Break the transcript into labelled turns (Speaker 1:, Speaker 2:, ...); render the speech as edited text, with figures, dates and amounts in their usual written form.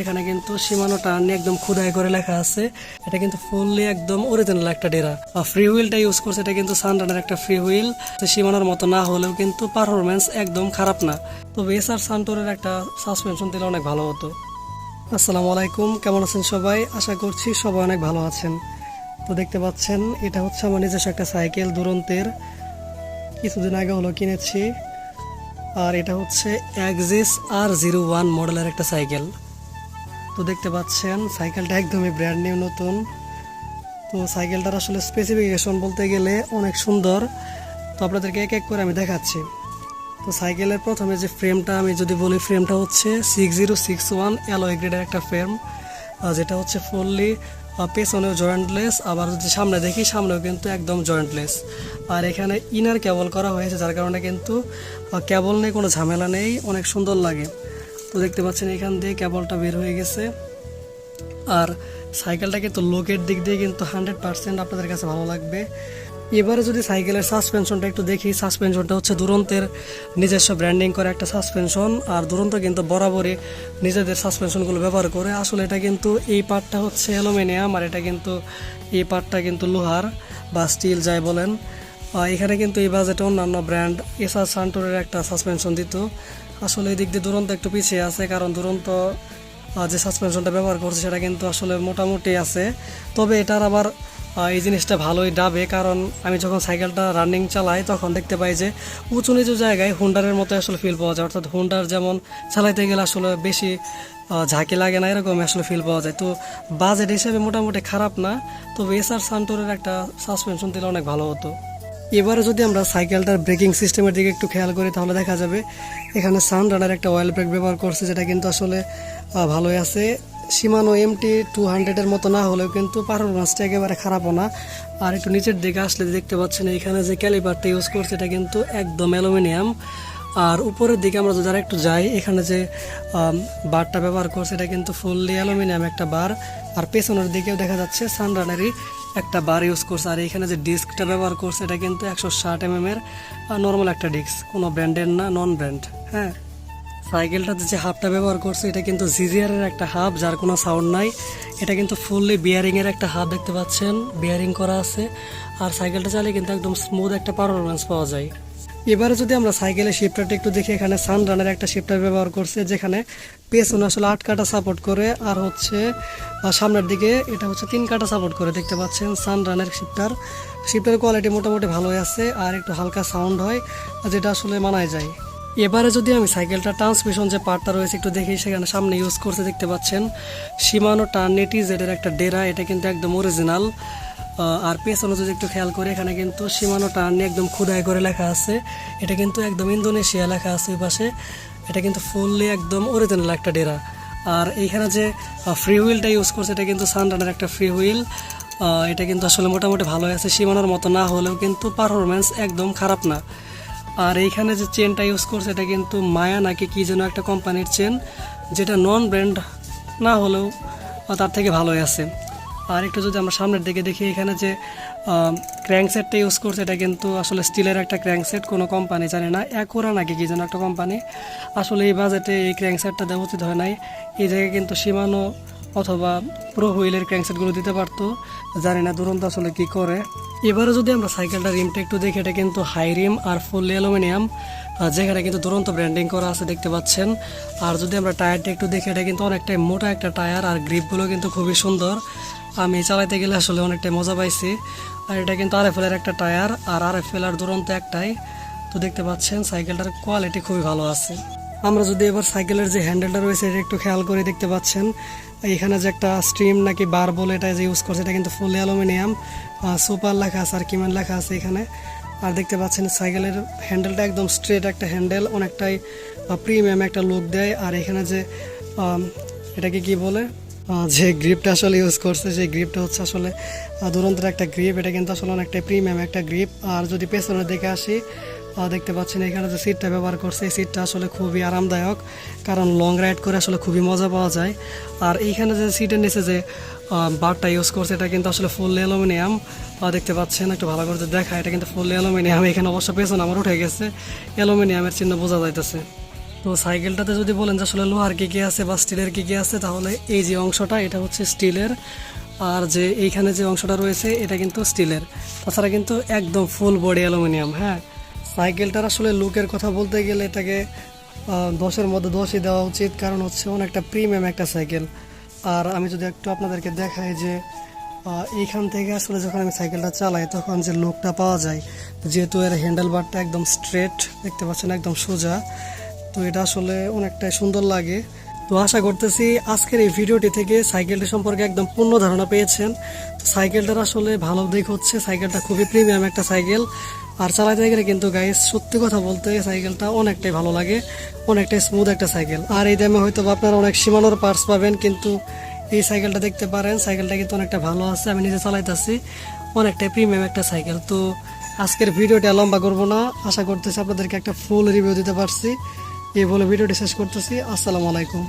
Speaker 1: এখানে কিন্তু সীমানো টার্ন একদম খোদাই করে লেখা আছে। এটা কিন্তু ফুললি একদম অরিজিনাল একটা ডেরা। ফ্রি হুইলটা ইউজ করছে, এটা কিন্তু সানরানের একটা ফ্রি হুইল। সীমানোর মতো না হলেও কিন্তু পারফরমেন্স একদম খারাপ না। তবে এসআর সান্টুরের একটা সাসপেনশন দিলে অনেক ভালো হতো। আসসালামু আলাইকুম, কেমন আছেন সবাই? আশা করছি সবাই অনেক ভালো আছেন। তো দেখতে পাচ্ছেন এটা হচ্ছে আমার নিজস্ব একটা সাইকেল, দুরন্তের। কিছুদিন আগে হলো কিনেছি। আর এটা হচ্ছে এক্সিস R01 মডেলের একটা সাইকেল। তো দেখতে পাচ্ছেন সাইকেলটা একদমই ব্র্যান্ড নিউ, নতুন। তো সাইকেলটার আসলে স্পেসিফিকেশন বলতে গেলে অনেক সুন্দর। তো আপনাদেরকে এক এক করে আমি দেখাচ্ছি। তো সাইকেলের প্রথমে যে ফ্রেমটা আমি যদি বলি, ফ্রেমটা হচ্ছে 6061 অ্যালয় গ্রেডের একটা ফ্রেম, যেটা হচ্ছে ফুললি পেছনেও জয়েন্টলেস। আবার যদি সামনে দেখি, সামনেও কিন্তু একদম জয়েন্টলেস। আর এখানে ইনার কেবল করা হয়েছে, যার কারণে কিন্তু কেবল নেই, কোনো ঝামেলা নেই, অনেক সুন্দর লাগে। তো দেখতে পাচ্ছেন এখান দিয়ে কেবলটা বের হয়ে গেছে। আর সাইকেলটা কিন্তু লোকের দিক দিয়ে কিন্তু 100% আপনাদের কাছে ভালো লাগবে। এবারে যদি সাইকেলের সাসপেনশনটা একটু দেখি, সাসপেনশনটা হচ্ছে দুরন্তের নিজস্ব ব্র্যান্ডিং করে একটা সাসপেনশন। আর দুরন্ত কিন্তু বরাবরই নিজেদের সাসপেনশনগুলো ব্যবহার করে। আসলে এটা কিন্তু এই পার্টটা হচ্ছে অ্যালুমিনিয়াম, আর এটা কিন্তু এই পার্টটা কিন্তু লোহার বা স্টিল যাই বলেন। এখানে কিন্তু এই বাজেটে অন্যান্য ব্র্যান্ড এসআর সান্টুরের একটা সাসপেনশন দিত। আসলে এই দিক দিয়ে দুরন্ত একটু পিছিয়ে আছে, কারণ দুরন্ত যে সাসপেনশনটা ব্যবহার করছে সেটা কিন্তু আসলে মোটামুটি আছে। তবে এটার আবার এই জিনিসটা ভালোই ডাবে, কারণ আমি যখন সাইকেলটা রানিং চালাই তখন দেখতে পাই যে উঁচু নিচু জায়গায় হুন্ডারের মতো আসলে ফিল পাওয়া যায়। অর্থাৎ হুন্ডার যেমন চালাইতে গেলে আসলে বেশি ঝাঁকি লাগে না, এরকম আসলে ফিল পাওয়া যায়। তো বাজেট হিসেবে মোটামুটি খারাপ না, তবে এসআর সান্টুরের একটা সাসপেনশন দিলে অনেক ভালো হতো। এবারে যদি আমরা সাইকেলটার ব্রেকিং সিস্টেমের দিকে একটু খেয়াল করি, তাহলে দেখা যাবে এখানে সানরানার একটা অয়েল ব্রেক ব্যবহার করছে, যেটা কিন্তু আসলে ভালোই আছে। শিমানো MT200-এর মতো না হলেও কিন্তু পারফরমেন্সটা একেবারে খারাপও না। আর একটু নিচের দিকে আসলে দেখতে পাচ্ছেন এখানে যে ক্যালিপারটা ইউজ করছে, এটা কিন্তু একদম অ্যালুমিনিয়াম। আর উপরের দিকে আমরা যদি একটু যাই, এখানে যে বারটা ব্যবহার করছে এটা কিন্তু ফুললি অ্যালুমিনিয়াম একটা বার। আর পেছনের দিকেও দেখা যাচ্ছে সানরানারই একটা বার ইউজ করছে। আর এখানে যে ডিস্কটা ব্যবহার করছে এটা কিন্তু 160 mm নর্মাল একটা ডিস্ক, কোনো ব্র্যান্ডের না, নন ব্র্যান্ড। হ্যাঁ, সাইকেলটাতে যে হাবটা ব্যবহার করছে এটা কিন্তু জিজিআরের একটা হাব, যার কোনো সাউন্ড নাই। এটা কিন্তু ফুললি বিয়ারিংয়ের একটা হাব, দেখতে পাচ্ছেন বিয়ারিং করা আছে। আর সাইকেলটা চালিয়ে কিন্তু একদম স্মুথ একটা পারফরমেন্স পাওয়া যায়। এবারে যদি আমরা সাইকেলের শিফটারটা একটু দেখি, এখানে সানরানের একটা শিফটার ব্যবহার করছে, যেখানে পেছনে আসলে 8 কাটা সাপোর্ট করে, আর হচ্ছে সামনের দিকে এটা হচ্ছে 3 কাটা সাপোর্ট করে। দেখতে পাচ্ছেন সানরানের শিফটার কোয়ালিটি মোটামুটি ভালোই আছে, আর একটু হালকা সাউন্ড হয়, যেটা আসলে মানায় যায়। এবারে যদি আমি সাইকেলটা ট্রান্সমিশন যে পার্টটা রয়েছে একটু দেখি, সেখানে সামনে ইউজ করতে দেখতে পাচ্ছেন শিমানো টার্নেটি জেডের একটা ডেরা, এটা কিন্তু একদম অরিজিনাল। আর পেছনে যদি একটু খেয়াল করে, এখানে কিন্তু সীমানো টার্নি একদম খোদাই করে লেখা আছে। এটা কিন্তু একদম ইন্দোনেশিয়া লেখা আছে ওই পাশে। এটা কিন্তু ফুললি একদম অরিজিনাল একটা ডেরা। আর এইখানে যে ফ্রি হুইলটা ইউজ করছে, এটা কিন্তু সানরানের একটা ফ্রি হুইল। এটা কিন্তু আসলে মোটামুটি ভালোই আছে, সীমানোর মতো না হলেও কিন্তু পারফরমেন্স একদম খারাপ না। আর এইখানে যে চেনটা ইউজ করছে এটা কিন্তু মায়া নাকি কি যেন একটা কোম্পানির চেন, যেটা নন ব্র্যান্ড না হলেও তার থেকে ভালোই আছে। আর একটু যদি আমরা সামনের দিকে দেখি, এখানে যে ক্র্যাঙ্কসেটটা ইউজ করছে এটা কিন্তু আসলে স্টিলের একটা ক্র্যাঙ্কসেট, কোনো কোম্পানি জানি না, অ্যাকোরা নাকি কি যেন একটা কোম্পানি। আসলে এই বাজেটে এই ক্র্যাঙ্কসেটটা দেওয়া উচিত হয় নাই। এই জায়গায় কিন্তু সীমানো অথবা প্রো হুইলের ক্র্যাঙ্কসেটগুলো দিতে পারতো, জানি না দুরন্ত আসলে কি করে। এবারে যদি আমরা সাইকেলটার রিমটা একটু দেখি, এটা কিন্তু হাই রিম আর ফুললি অ্যালুমিনিয়াম, যেখানে কিন্তু দুরন্ত ব্র্যান্ডিং করা আছে, দেখতে পাচ্ছেন। আর যদি আমরা টায়ারটা একটু দেখি, এটা কিন্তু অনেকটাই মোটা একটা টায়ার, আর গ্রিপগুলো কিন্তু খুবই সুন্দর। আমি চালাইতে গেলে আসলে অনেকটাই মজা পাইছি। আর এটা কিন্তু RFL-এর একটা টায়ার, আর RFL আর দুরন্ত একটাই। তো দেখতে পাচ্ছেন সাইকেলটার কোয়ালিটি খুবই ভালো আছে। আমরা যদি এবার সাইকেলের যে হ্যান্ডেলটা রয়েছে এটা একটু খেয়াল করে দেখতে পাচ্ছেন, এখানে যে একটা স্ট্রিম নাকি বার বলে এটা যে ইউজ করছে, এটা কিন্তু ফুললি অ্যালুমিনিয়াম, সুপার লেখা আছে আর কিমান লেখা আছে এখানে। আর দেখতে পাচ্ছেন সাইকেলের হ্যান্ডেলটা একদম স্ট্রেট একটা হ্যান্ডেল, অনেকটাই প্রিমিয়াম একটা লুক দেয়। আর এখানে যে এটাকে কি বলে, যে গ্রিপটা আসলে ইউজ করছে, সেই গ্রিপটা হচ্ছে আসলে দুরন্তের একটা গ্রিপ, এটা কিন্তু আসলে অনেকটাই প্রিমিয়াম একটা গ্রিপ। আর যদি পেছনের দিকে আসি, দেখতে পাচ্ছেন এখানে যে সিটটা ব্যবহার করছে, এই সিটটা আসলে খুবই আরামদায়ক, কারণ লং রাইড করে আসলে খুবই মজা পাওয়া যায়। আর এইখানে যে সিটের নিচে যে বারটা ইউজ করছে, এটা কিন্তু আসলে ফুললি অ্যালুমিনিয়াম। দেখতে পাচ্ছেন, একটু ভালো করে দেখা, এটা কিন্তু ফুললি অ্যালুমিনিয়াম। এখানে অবশ্য পেছনে আমার উঠে গেছে, অ্যালুমিনিয়ামের চিহ্ন বোঝা যাইতেছে। তো সাইকেলটাতে যদি বলেন যে আসলে লোহার কি কি আছে বা স্টিলের কি কি আছে, তাহলে এই যে অংশটা এটা হচ্ছে স্টিলের, আর যে এইখানে যে অংশটা রয়েছে এটা কিন্তু স্টিলের। তাছাড়া কিন্তু একদম ফুল বডি অ্যালুমিনিয়াম। হ্যাঁ, সাইকেলটার আসলে লুকের কথা বলতে গেলে এটাকে 10-এর মধ্যে 10ই দেওয়া উচিত, কারণ হচ্ছে অনেকটা প্রিমিয়াম একটা সাইকেল। আর আমি যদি একটু আপনাদেরকে দেখাই যে এইখান থেকে আসলে যখন আমি সাইকেলটা চালাই তখন যে লুকটা পাওয়া যায়, যেহেতু এর হ্যান্ডেল বারটা একদম স্ট্রেট দেখতে পাচ্ছেন, একদম সোজা, তো এটা আসলে অনেকটাই সুন্দর লাগে। তো আশা করতেছি আজকের এই ভিডিওটি থেকে সাইকেলটি সম্পর্কে একদম পূর্ণ ধারণা পেয়েছেন। তো সাইকেলটার আসলে ভালো দিক হচ্ছে সাইকেলটা খুবই প্রিমিয়াম একটা সাইকেল, আর চালাতে গেলে কিন্তু গাইস সত্যি কথা বলতে সাইকেলটা অনেকটাই ভালো লাগে, অনেকটাই স্মুথ একটা সাইকেল। আর এই দামে হয়তো বা আপনারা অনেক সীমানোর পার্টস পাবেন, কিন্তু এই সাইকেলটা দেখতে পারেন, সাইকেলটা কিন্তু অনেকটা ভালো আছে, আমি নিজে চালাইতেছি, অনেকটাই প্রিমিয়াম একটা সাইকেল। তো আজকের ভিডিওটা লম্বা করবো না, আশা করতেছি আপনাদেরকে একটা ফুল রিভিউ দিতে পারছি। এই বলে ভিডিওটি শেষ করতেছি। আসসালামু আলাইকুম।